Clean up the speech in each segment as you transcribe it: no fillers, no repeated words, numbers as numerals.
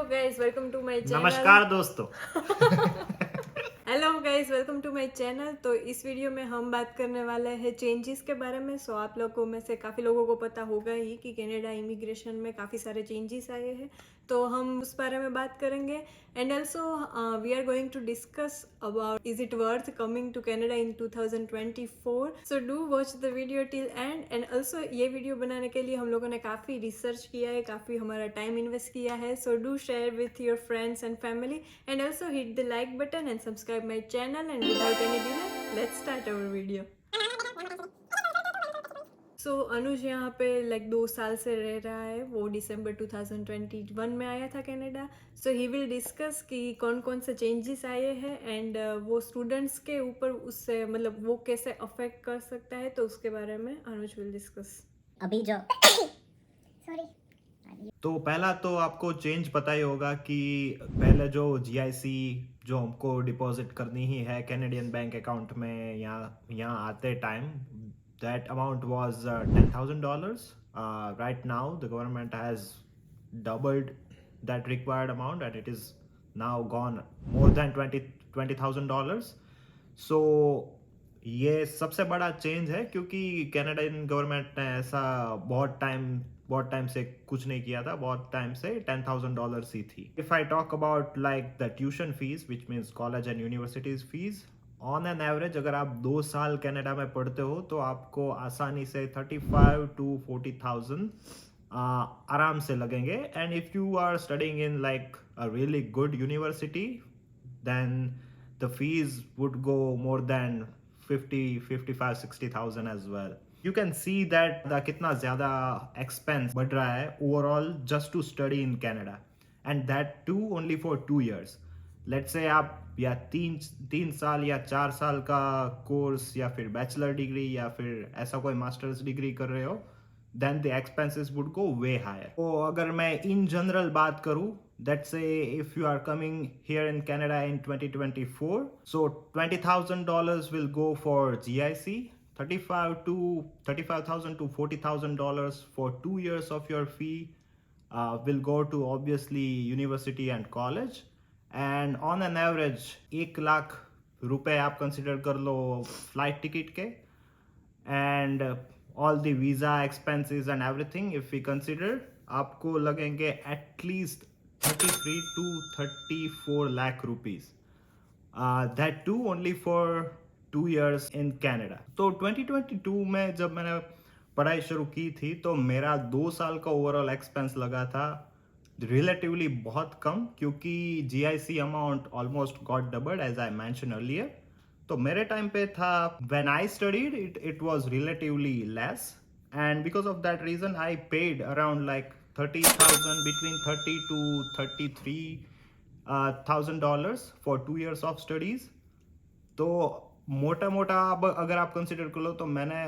guys, welcome to my channel. नमस्कार दोस्तों। Hello guys, welcome to my channel. तो इस वीडियो में हम बात करने वाले हैं चेंजेस के बारे में। सो आप लोगों में से काफ़ी लोगों को पता होगा ही कि कनाडा इमिग्रेशन में काफ़ी सारे चेंजेस आए हैं, तो हम उस बारे में बात करेंगे। And also we are going to discuss about is it worth coming to Canada in 2024। So do watch the video till end. And also ये वीडियो बनाने के लिए हम लोगों ने काफ़ी रिसर्च किया है, काफ़ी हमारा टाइम इन्वेस्ट किया है। So do share with your friends and family and also hit the like button and subscribe my channel. And without any delay, let's start our video. सो अनुज यहाँ पे लाइक 2 साल से रह रहा है। वो दिसंबर 2021 में आया था Canada. So he will discuss कि कौन कौन से चेंजेस आए हैं एंड वो स्टूडेंट्स के ऊपर उससे मतलब वो कैसे अफेक्ट कर सकता है, तो उसके बारे में अनुज विल डिस्कस। अभी जो सॉरी तो पहला तो आपको चेंज पता ही होगा कि पहले जो जीआईसी जो हमको डिपॉजिट करनी ही है कैनेडियन बैंक अकाउंट में या यहाँ आते time, that amount was $10,000. Right now the government has doubled that required amount and it is now gone more than $20,000. सो ये सबसे बड़ा चेंज है क्योंकि कैनेडियन गवर्नमेंट ने ऐसा बहुत टाइम से कुछ नहीं किया था। बहुत टाइम से $10,000 ही थी। If I talk about like the tuition fees which means college and universities fees, on an average अगर आप 2 साल कनाडा में पढ़ते हो तो आपको आसानी से 35 to 40,000 आराम से लगेंगे। And if you are studying in like a really good university then the fees would go more than 50, 55, 60,000 as well. You can see that the कितना ज़्यादा expense बढ़ रहा है overall just to study in Canada, and that too only for 2 years. Let's say आप या तीन साल या 4 साल का कोर्स या फिर बैचलर डिग्री या फिर ऐसा कोई मास्टर्स डिग्री कर रहे हो, then the expenses would go way higher. तो अगर मैं in general बात करूँ, let's say if you are coming here in Canada in 2024, so $20,000 will go for GIC, 35,000 to $40,000 for 2 years of your fee will go to obviously university and college. And on an average 1 lakh रुपए आप consider कर लो flight ticket के, and all the visa expenses and everything if we consider, आपको लगेंगे at least 33 to 34 lakh rupees. That too only for 2 years in Canada. तो 2022 में जब मैंने पढ़ाई शुरू की थी तो मेरा 2 साल का ओवरऑल एक्सपेंस लगा था रिलेटिवली बहुत कम, क्योंकि GIC amount almost got doubled as I mention earlier. तो मेरे टाइम पे था when I studied it was relatively less, and because of that reason I paid around like 30,000, between 30 to 33 $1,000 for 2 years of studies. तो मोटा मोटा अगर आप consider कर लो तो मैंने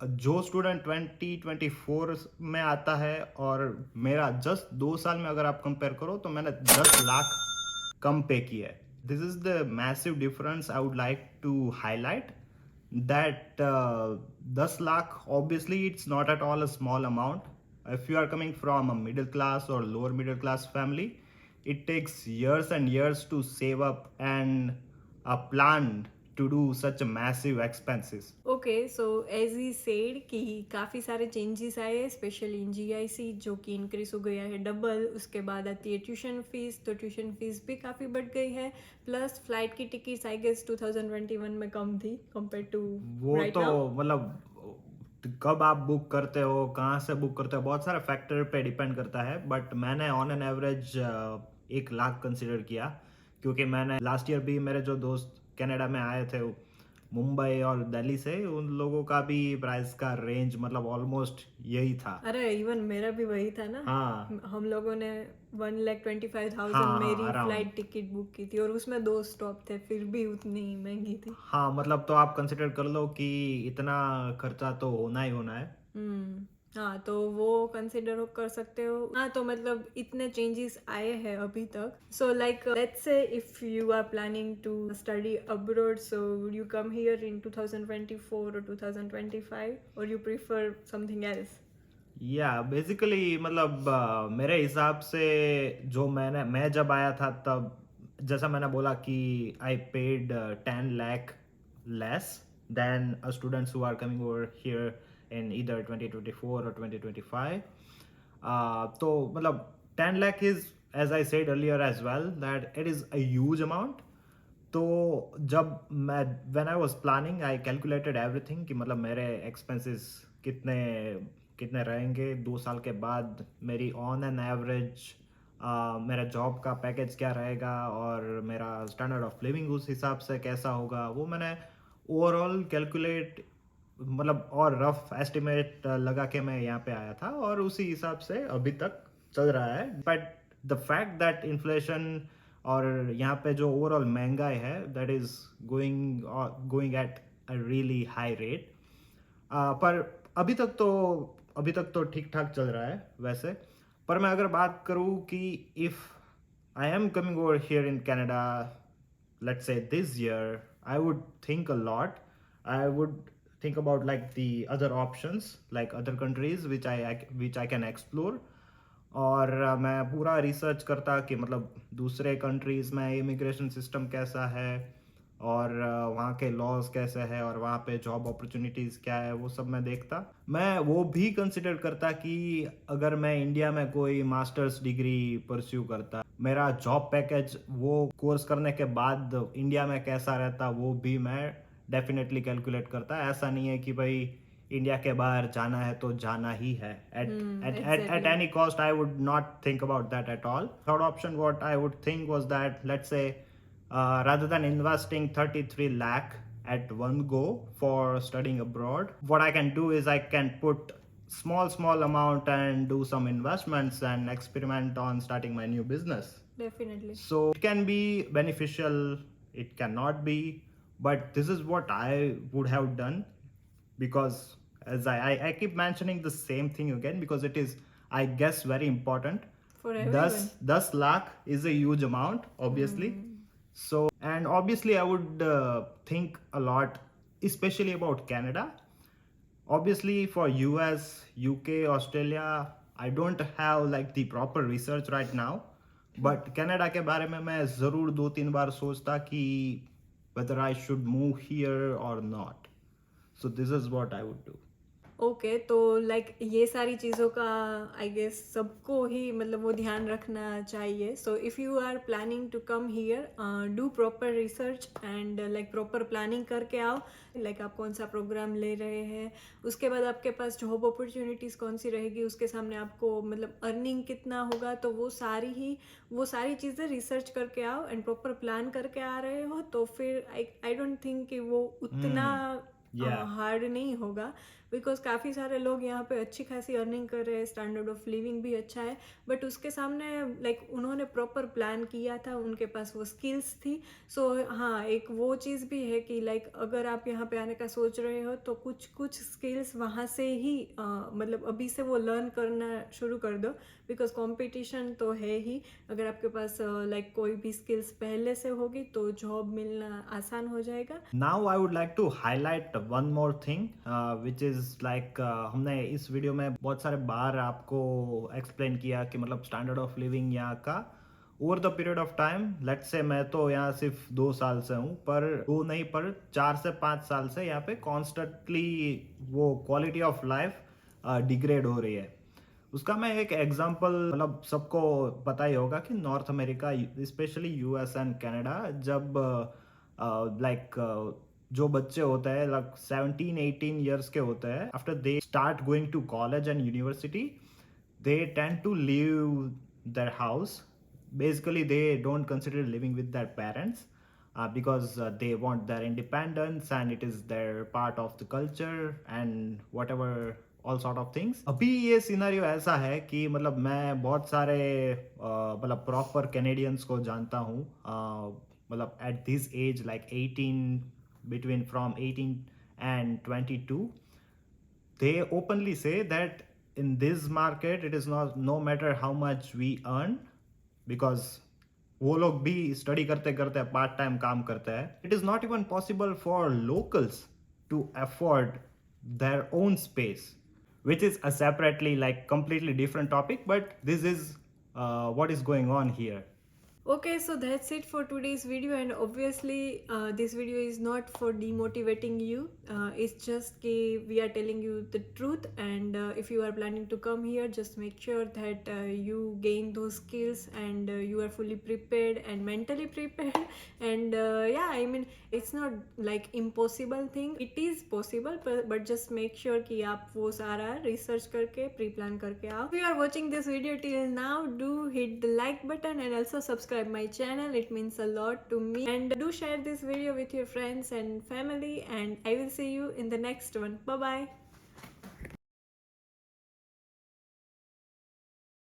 जो स्टूडेंट 2024 में आता है और मेरा जस्ट 2 साल में अगर आप कंपेयर करो तो मैंने 10 लाख कम पे किया है. This is the massive difference I would like to highlight, that 10 lakh obviously it's not at all a small amount. If you are coming from a middle class or lower middle class family, it takes years and years to save up and plan to do such a massive expenses. Okay, so as he said कि काफ़ी सारे changes आए हैं, specially in GIC जो कि increase हो गया है डबल। उसके बाद आती है ट्यूशन फीस, तो ट्यूशन फीस भी काफ़ी बढ़ गई है। प्लस फ्लाइट की टिकट्स आई गेस 2021 में कम थी कंपेयर टू वो राइट तो नाउ। मतलब कब आप बुक करते हो, कहाँ से बुक करते हो, बहुत सारे फैक्टर पे डिपेंड करता है। बट मैंने on an average 1 lakh consider किया, क्योंकि मैंने लास्ट ईयर भी मेरे जो दोस्त कनाडा में आए थे मुंबई और दिल्ली से, उन लोगों का भी प्राइस का रेंज मतलब ऑलमोस्ट यही था। अरे इवन मेरा भी वही था ना। हाँ हम लोगों ने 1,25,000 हाँ मेरी around. फ्लाइट टिकट बुक की थी और उसमें 2 स्टॉप थे, फिर भी उतनी महंगी थी। हाँ मतलब तो आप कंसिडर कर लो कि इतना खर्चा तो होना ही होना है। हाँ, तो वो कंसिडर कर सकते हो। हाँ, तो मतलब इतने चेंजेस आए हैं अभी तक। So like let's say if you are planning to study abroad, so would you come here in 2024 or 2025 or you prefer something else? या बेसिकली मतलब मेरे हिसाब से जो मैं जब आया था तब जैसा मैंने बोला कि I paid 10 lakh less than a students who are coming over here in either 2024 और 2025. तो मतलब 10 lakh is as I said earlier as well that it is a huge amount. तो जब मैं when I was planning I calculated everything कि मतलब मेरे expenses कितने कितने रहेंगे 2 साल के बाद, मेरी ऑन एन एवरेज मेरा जॉब का पैकेज क्या रहेगा और मेरा स्टैंडर्ड ऑफ लिविंग उस हिसाब से कैसा होगा, वो मैंने ओवरऑल कैलकुलेट मतलब और रफ एस्टिमेट लगा के मैं यहाँ पे आया था और उसी हिसाब से अभी तक चल रहा है. But the fact that inflation और यहाँ पे जो ओवरऑल महंगाई है that is going at a really high rate. पर अभी तक तो ठीक ठाक चल रहा है वैसे. पर मैं अगर बात करूँ कि if I am coming over here in Canada, let's say this year, I would think a lot. I would think about like the other options, like other countries which I can explore. और मैं पूरा research करता कि मतलब दूसरे countries में immigration system कैसा है और वहाँ के लॉज कैसे हैं और वहाँ पे जॉब अपॉर्चुनिटीज़ क्या है, वो सब मैं देखता. मैं वो भी कंसिडर करता कि अगर मैं इंडिया में कोई मास्टर्स डिग्री परस्यू करता, मेरा जॉब पैकेज वो कोर्स करने के बाद इंडिया में कैसा रहता, वो भी मैं डेफिनेटली कैलकुलेट करता. ऐसा नहीं है कि भाई इंडिया के बाहर जाना है तो जाना ही है. At any cost I would not think about that at all. Third option what I would think was that, let's say, rather than investing 33 lakh at one go for studying abroad, what I can do is I can put small amount and do some investments and experiment on starting my new business. Definitely. So it can be beneficial, it cannot be, but this is what I would have done. Because as I keep mentioning the same thing again because it is, I guess, very important. For everyone. 10 lakh is a huge amount, obviously. So, and obviously I would think a lot, especially about Canada. Obviously for US, UK, Australia, I don't have like the proper research right now. But Canada के बारे में मैं ज़रूर 2-3 बार सोचता कि whether I should move here or not. So this is what I would do. Okay तो like ये सारी चीज़ों का आई गेस सबको ही मतलब वो ध्यान रखना चाहिए. So if you are planning to come here, do proper research and like proper planning करके आओ. लाइक आप कौन सा प्रोग्राम ले रहे हैं, उसके बाद आपके पास जॉब अपॉर्चुनिटीज़ कौन सी रहेगी, उसके सामने आपको मतलब अर्निंग कितना होगा, तो वो सारी चीज़ें रिसर्च करके आओ एंड प्रॉपर प्लान करके आ रहे हो तो फिर आई डोंट थिंक कि वो उतना हार्ड नहीं होगा. बिकॉज काफ़ी सारे लोग यहाँ पे अच्छी खासी अर्निंग कर रहे हैं, स्टैंडर्ड ऑफ लिविंग भी अच्छा है, बट उसके सामने लाइक उन्होंने प्रॉपर प्लान किया था, उनके पास वो स्किल्स थी. सो हाँ, एक वो चीज़ भी है कि लाइक अगर आप यहाँ पे आने का सोच रहे हो तो कुछ स्किल्स वहाँ से ही मतलब अभी से वो लर्न करना शुरू कर दो. बिकॉज कंपटीशन तो है ही. अगर आपके पास लाइक कोई भी स्किल्स पहले से होगी तो जॉब मिलना आसान हो जाएगा. Now I would like to highlight one more thing, which is like हमने इस वीडियो में बहुत सारे बार आपको एक्सप्लेन किया कि मतलब स्टैंडर्ड ऑफ लिविंग यहाँ का over the period of time. Let's say मैं तो यहाँ सिर्फ 2 साल से हूँ, पर 2 नहीं पर 4 से 5 साल से यहाँ पे कॉन्स्टेंटली वो क्वालिटी ऑफ लाइफ डिग्रेड हो रही है. उसका मैं एक एग्जांपल, मतलब सबको पता ही होगा कि north America specially US and Canada, जब लाइक जो बच्चे होते हैं लाइक 17-18 ईयर्स के होते हैं, after they start going to college and university, they tend to leave their house. Basically they don't consider living with their parents because they want their independence and it is their part of the culture and whatever all sort of things. अभी ये scenario ऐसा है कि मतलब मैं बहुत सारे मतलब प्रॉपर कैनेडियंस को जानता हूँ, मतलब at this age like 18, between from 18 and 22, they openly say that in this market it is not, no matter how much we earn, because वो लोग भी स्टडी करते करते पार्ट टाइम काम करते हैं, it is not even possible for locals to afford their own space. which is a separately like completely different topic, but this is what is going on here. Okay, so that's it for today's video, and obviously this video is not for demotivating you. It's just we are telling you the truth, and if you are planning to come here, just make sure that you gain those skills and you are fully prepared and mentally prepared. And yeah, I mean, it's not like impossible thing. It is possible, but just make sure कि आप वो सारा research करके pre-plan करके आओ. If you are watching this video till now, do hit the like button and also subscribe my channel. It means a lot to me. And do share this video with your friends and family. And I will see you in the next one. Bye bye.